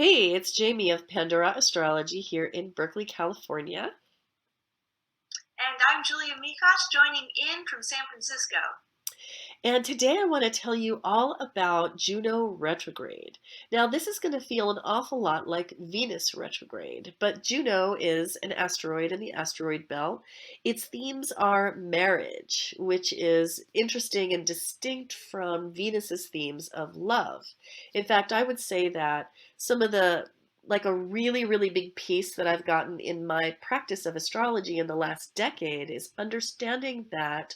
Hey, it's Jamie of Pandora Astrology here in Berkeley, California. And I'm Julia Mikos, joining in from San Francisco. And today I want to tell you all about Juno Retrograde. Now, this is going to feel an awful lot like Venus Retrograde, but Juno is an asteroid in the asteroid belt. Its themes are marriage, which is interesting and distinct from Venus's themes of love. In fact, I would say that some of the like a really big piece that I've gotten in my practice of astrology in the last decade is understanding that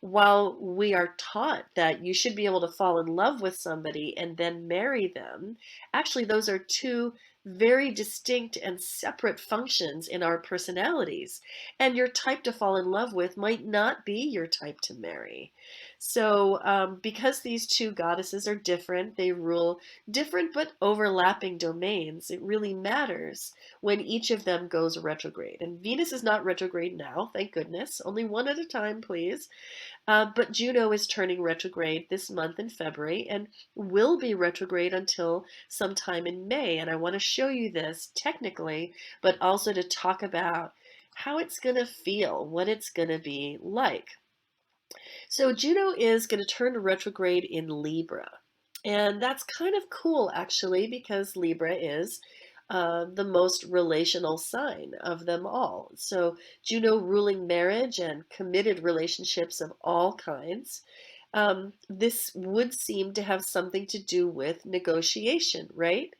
while we are taught that you should be able to fall in love with somebody and then marry them, actually, those are two very distinct and separate functions in our personalities. And your type to fall in love with might not be your type to marry. So, because these two goddesses are different, they rule different but overlapping domains, it really matters when each of them goes retrograde. And Venus is not retrograde now, thank goodness. Only one at a time, please. But Juno is turning retrograde this month in February and will be retrograde until sometime in May. And I want to show you this technically, but also to talk about how it's going to feel, what it's going to be like. So Juno is going to turn retrograde in Libra. And that's kind of cool, actually, because Libra is the most relational sign of them all. So Juno ruling marriage and committed relationships of all kinds. This would seem to have something to do with negotiation, right?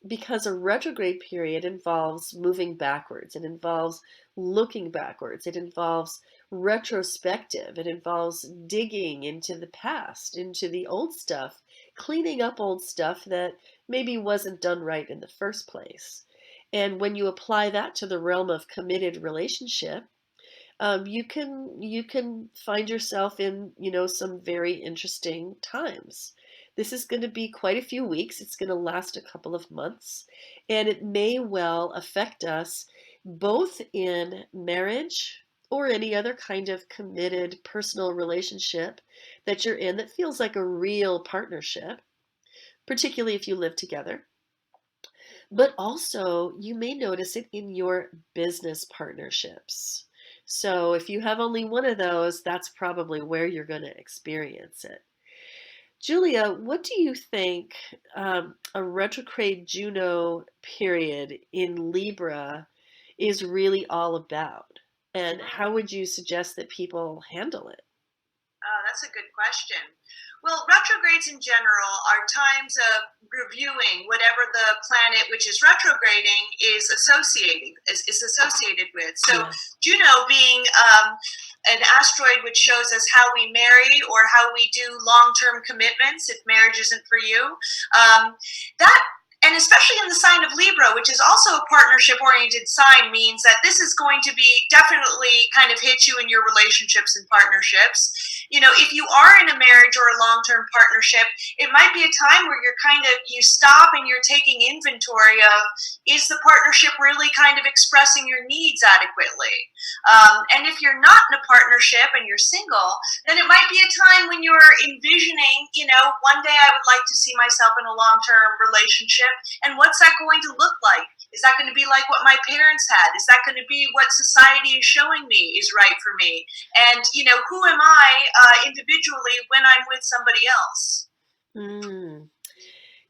Because a retrograde period involves moving backwards. It involves looking backwards. It involves retrospective. It involves digging into the past, into the old stuff, cleaning up old stuff that maybe wasn't done right in the first place. And when you apply that to the realm of committed relationship, you can find yourself in some very interesting times. This is going to be quite a few weeks. It's going to last a couple of months, and it may well affect us both in marriage or any other kind of committed personal relationship that you're in that feels like a real partnership, particularly if you live together. But also, you may notice it in your business partnerships. So, if you have only one of those, that's probably where you're going to experience it. Julia, what do you think a retrograde Juno period in Libra is really all about? And how would you suggest that people handle it? Oh, that's a good question. Well, retrogrades in general are times of reviewing whatever the planet which is retrograding is associated with. So Yeah. Juno being an asteroid which shows us how we marry or how we do long-term commitments if marriage isn't for you. That and especially in the sign of Libra, which is also a partnership oriented sign, means that this is going to be definitely kind of hit you in your relationships and partnerships. If you are in a marriage or a long term partnership, it might be a time where you stop and you're taking inventory of, is the partnership really kind of expressing your needs adequately? And if you're not in a partnership and you're single, then it might be a time when you're envisioning, one day I would like to see myself in a long term relationship. And what's that going to look like? Is that going to be like what my parents had? Is that going to be what society is showing me is right for me? And, who am I individually when I'm with somebody else? Mm,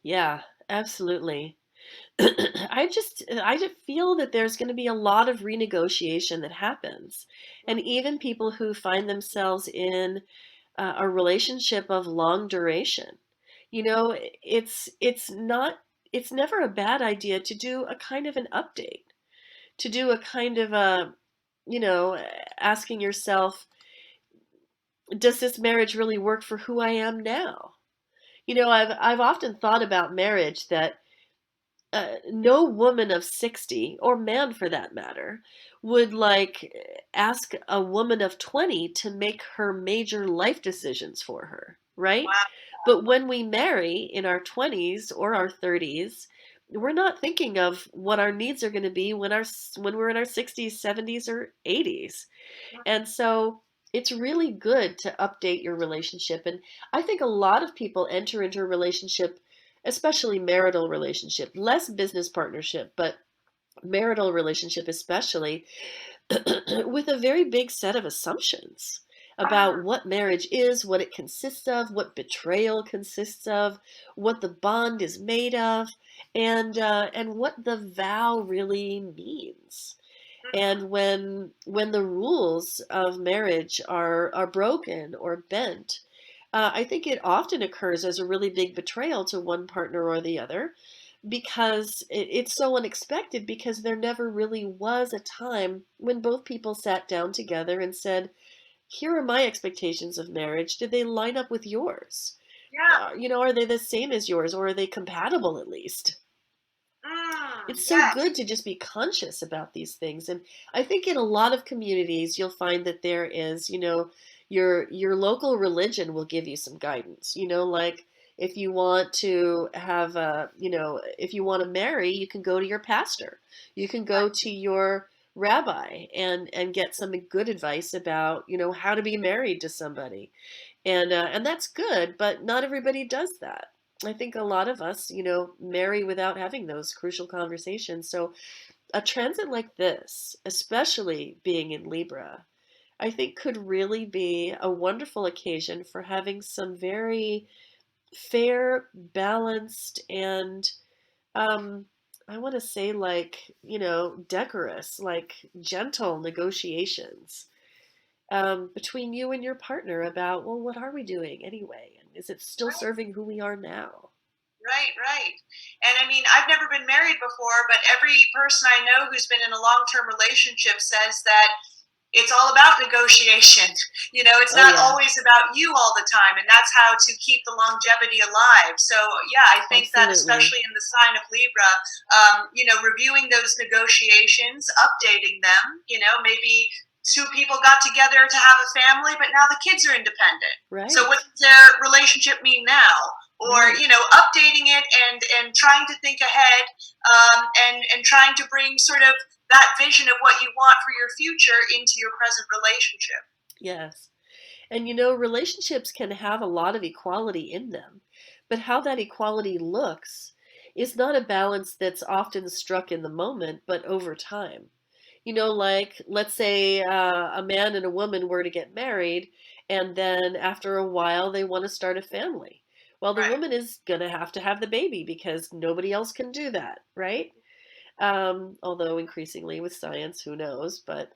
yeah, absolutely. I just feel that there's going to be a lot of renegotiation that happens. And even people who find themselves in a relationship of long duration, it's never a bad idea to do a kind of an update, to do a kind of a, you know, asking yourself, does this marriage really work for who I am now? I've often thought about marriage that no woman of 60, or man for that matter, would ask a woman of 20 to make her major life decisions for her, right? Wow. But when we marry in our 20s or our 30s, we're not thinking of what our needs are going to be when we're in our 60s, 70s, or 80s. And so it's really good to update your relationship. And I think a lot of people enter into a relationship especially marital relationship, less business partnership, but marital relationship especially, with a very big set of assumptions about Mm, what marriage is, what it consists of, what betrayal consists of, what the bond is made of, and what the vow really means. mhm. And when the rules of marriage are broken or bent, I think it often occurs as a really big betrayal to one partner or the other, because it's so unexpected, because there never really was a time when both people sat down together and said, here are my expectations of marriage. Did they line up with yours? Yeah. Are they the same as yours, or are they compatible at least? It's so Yes. good to just be conscious about these things. And I think in a lot of communities, you'll find that there is, your local religion will give you some guidance. Like if you want to have if you want to marry, you can go to your pastor. You can go Right. to your rabbi and get some good advice about, how to be married to somebody. And that's good, but not everybody does that. I think a lot of us, marry without having those crucial conversations. So a transit like this, especially being in Libra, I think could really be a wonderful occasion for having some very fair, balanced, and um, I want to say, like, decorous, like gentle negotiations between you and your partner about, well, what are we doing anyway? And is it still Right. serving who we are now? Right, right. And I mean, I've never been married before, but every person I know who's been in a long term relationship says that it's all about negotiation. It's Oh, not yeah, always about you all the time, and that's how to keep the longevity alive. So, yeah, I think that absolutely. especially in the sign of Libra, reviewing those negotiations, updating them, maybe two people got together to have a family, but now the kids are independent. So, what Right, does their relationship mean now? Or right. updating it and trying to think ahead, and trying to bring sort of that vision of what you want for your future into your present relationship. Yes. And relationships can have a lot of equality in them, but how that equality looks is not a balance that's often struck in the moment, but over time. Like, let's say a man and a woman were to get married, and then after a while they want to start a family. Well, the Right. woman is going to have the baby because nobody else can do that, right? Although increasingly with science, who knows? But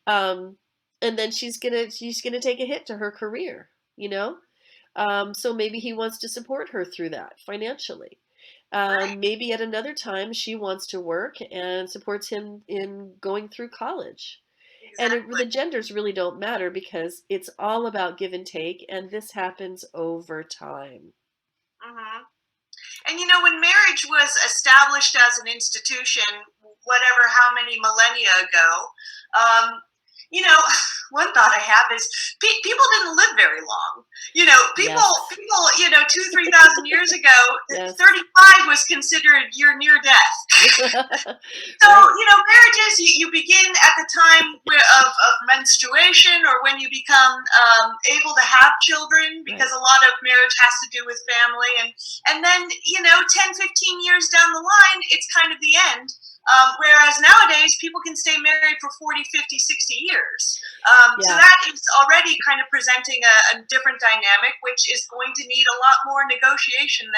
um, and then she's gonna take a hit to her career, you know. So maybe he wants to support her through that financially. Right. Maybe at another time she wants to work and supports him in going through college. And Exactly. the genders really don't matter because it's all about give and take, and this happens over time. Hmm. And when marriage was established as an institution, whatever, how many millennia ago, um, you know, one thought I have is people didn't live very long. Yes, People, 2, 3,000 years ago, yes, 35 was considered you're near death. So, right, marriages, you begin at the time of menstruation, or when you become able to have children, because right. a lot of marriage has to do with family. And then, 10, 15 years down the line, it's kind of the end. Whereas nowadays, people can stay married for 40, 50, 60 years. So Yeah. that is already kind of presenting a different dynamic, which is going to need a lot more negotiation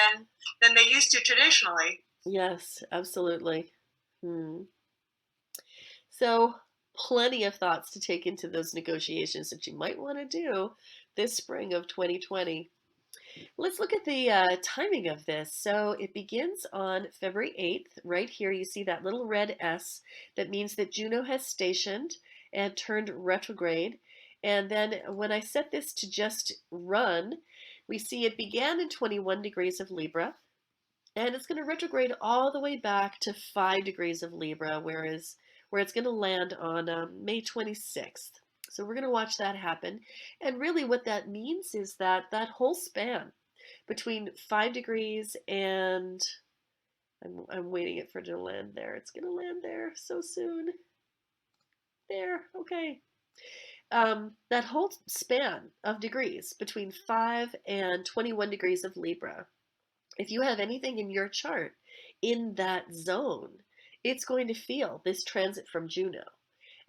than they used to traditionally. Yes, absolutely. Hmm. So, plenty of thoughts to take into those negotiations that you might want to do this spring of 2020. Let's look at the timing of this. So, it begins on February 8th. Right here, you see that little red S. That means that Juno has stationed and turned retrograde. And then when I set this to just run, we see it began in 21 degrees of Libra. And it's going to retrograde all the way back to 5 degrees of Libra, where it's going to land on May 26th. So we're going to watch that happen. And really what that means is that that whole span between 5 degrees and I'm waiting it for it to land there. It's going to land there so soon. There. Okay. That whole span of degrees between 5 and 21 degrees of Libra If you have anything in your chart in that zone, it's going to feel this transit from Juno.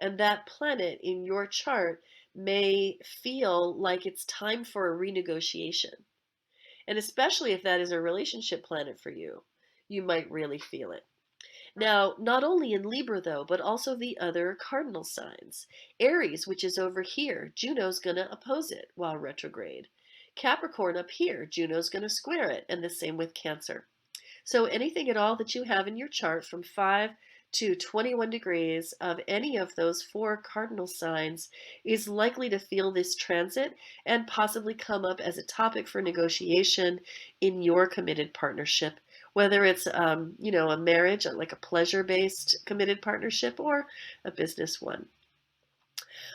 And that planet in your chart may feel like it's time for a renegotiation. And especially if that is a relationship planet for you, you might really feel it. Now, not only in Libra though, but also the other cardinal signs. Aries, which is over here, Juno's going to oppose it while retrograde. Capricorn up here, Juno's going to square it, and the same with Cancer. So anything at all that you have in your chart from 5 to 21 degrees of any of those four cardinal signs is likely to feel this transit and possibly come up as a topic for negotiation in your committed partnership, whether it's a marriage, like a pleasure-based committed partnership, or a business one.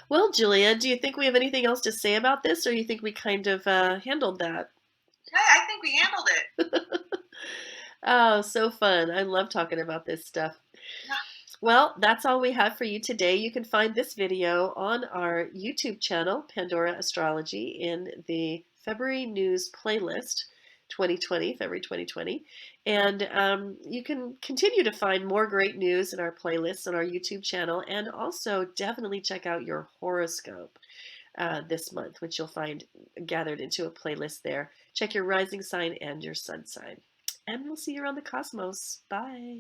Well, Julia, do you think we have anything else to say about this, or you think we kind of handled that? Yeah, I think we handled it. Oh, so fun. I love talking about this stuff. Yeah. Well, that's all we have for you today. You can find this video on our YouTube channel, Pandora Astrology, in the February News playlist 2020, February 2020. And you can continue to find more great news in our playlists on our YouTube channel. And also definitely check out your horoscope this month, which you'll find gathered into a playlist there. Check your rising sign and your sun sign. And we'll see you around the cosmos. Bye.